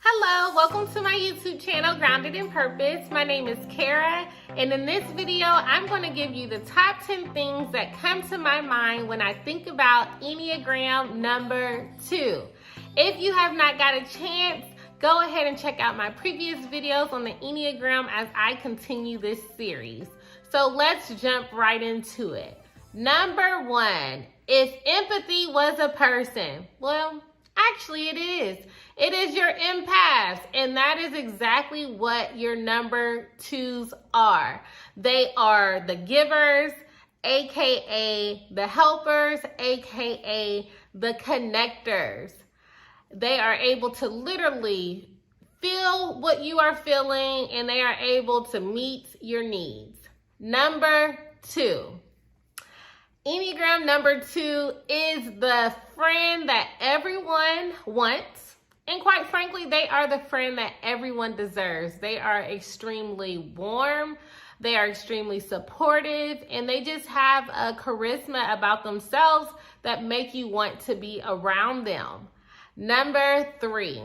Hello, welcome to my YouTube channel, Grounded in Purpose. My name is Kara, and in this video, I'm going to give you the top 10 things that come to my mind when I think about Enneagram number 2. If you have not got a chance, go ahead and check out my previous videos on the Enneagram as I continue this series. So let's jump right into it. Number 1, if empathy was a person, well, actually it is. It is your empaths, and that is exactly what your number 2s are. They are the givers, aka the helpers, aka the connectors. They are able to literally feel what you are feeling, and they are able to meet your needs. Number 2. Enneagram number 2 is the friend that everyone wants. And quite frankly, they are the friend that everyone deserves. They are extremely warm. They are extremely supportive. And they just have a charisma about themselves that make you want to be around them. Number 3.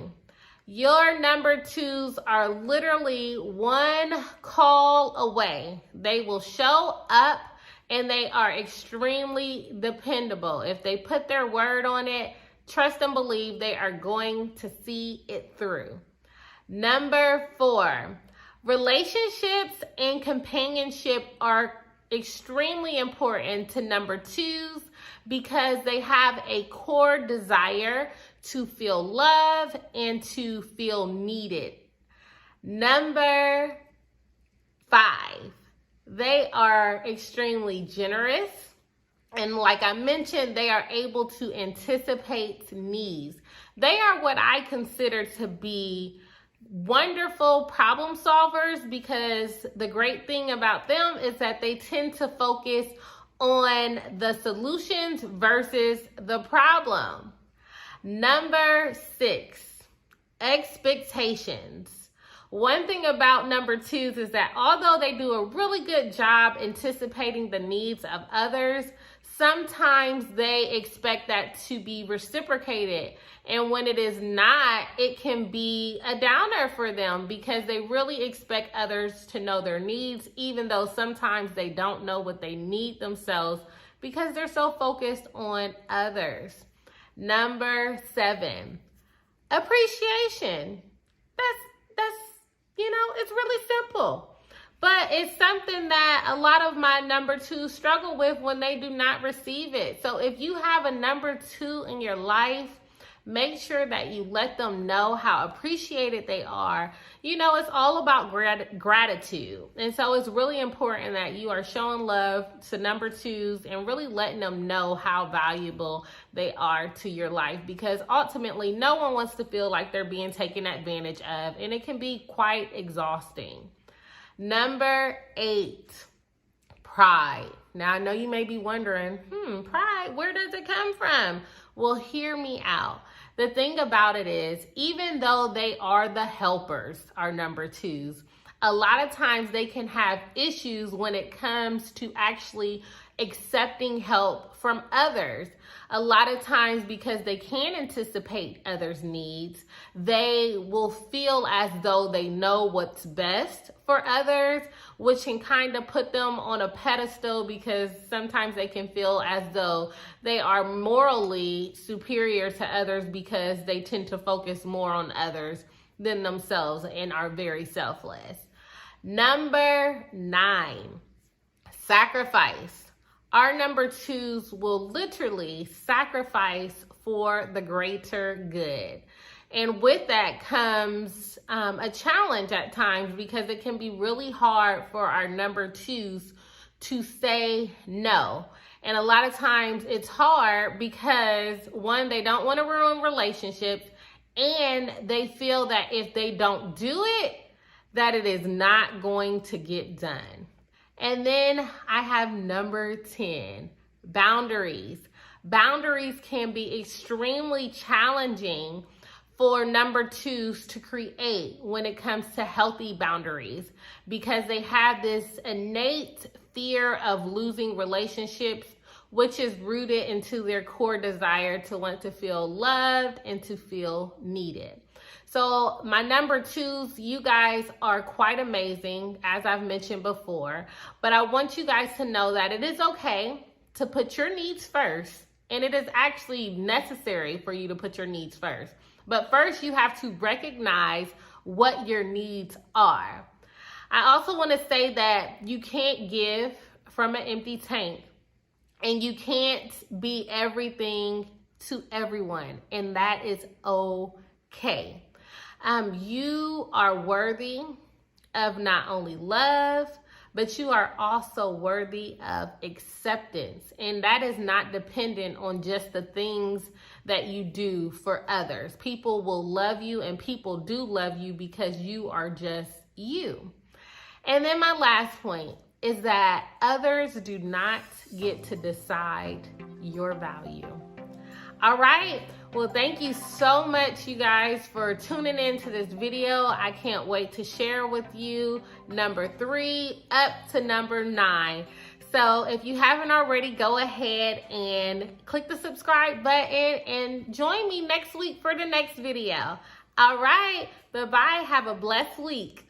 Your number 2s are literally one call away. They will show up. And they are extremely dependable. If they put their word on it, trust and believe they are going to see it through. Number 4, relationships and companionship are extremely important to number 2s because they have a core desire to feel love and to feel needed. Number 5. They are extremely generous. And like I mentioned, they are able to anticipate needs. They are what I consider to be wonderful problem solvers because the great thing about them is that they tend to focus on the solutions versus the problem. Number 6, expectations. One thing about number 2s is that although they do a really good job anticipating the needs of others, sometimes they expect that to be reciprocated. And when it is not, it can be a downer for them because they really expect others to know their needs, even though sometimes they don't know what they need themselves because they're so focused on others. Number 7, appreciation. It's really simple, but it's something that a lot of my number 2s struggle with when they do not receive it. So if you have a number 2 in your life, make sure that you let them know how appreciated they are. It's all about gratitude. And so it's really important that you are showing love to number 2s and really letting them know how valuable they are to your life, because ultimately no one wants to feel like they're being taken advantage of, and it can be quite exhausting. Number 8, pride. Now, I know you may be wondering, pride, where does it come from? Well, hear me out. The thing about it is, even though they are the helpers, our number 2s, a lot of times they can have issues when it comes to actually accepting help from others. A lot of times, because they can anticipate others' needs, they will feel as though they know what's best for others, which can kind of put them on a pedestal because sometimes they can feel as though they are morally superior to others because they tend to focus more on others than themselves and are very selfless. Number 9, sacrifice. Our number 2s will literally sacrifice for the greater good. And with that comes a challenge at times because it can be really hard for our number 2s to say no. And a lot of times it's hard because, one, they don't want to ruin relationships, and they feel that if they don't do it, that it is not going to get done. And then I have number 10, boundaries. Boundaries can be extremely challenging for number 2s to create when it comes to healthy boundaries because they have this innate fear of losing relationships, which is rooted into their core desire to want to feel loved and to feel needed. So my number 2s, you guys are quite amazing, as I've mentioned before. But I want you guys to know that it is okay to put your needs first. And it is actually necessary for you to put your needs first. But first, you have to recognize what your needs are. I also want to say that you can't give from an empty tank. And you can't be everything to everyone. And that is okay. You are worthy of not only love, but you are also worthy of acceptance. And that is not dependent on just the things that you do for others. People will love you, and people do love you because you are just you. And then my last point is that others do not get to decide your value. All right. Well, thank you so much, you guys, for tuning in to this video. I can't wait to share with you number 3 up to number 9. So if you haven't already, go ahead and click the subscribe button and join me next week for the next video. All right. Bye-bye. Have a blessed week.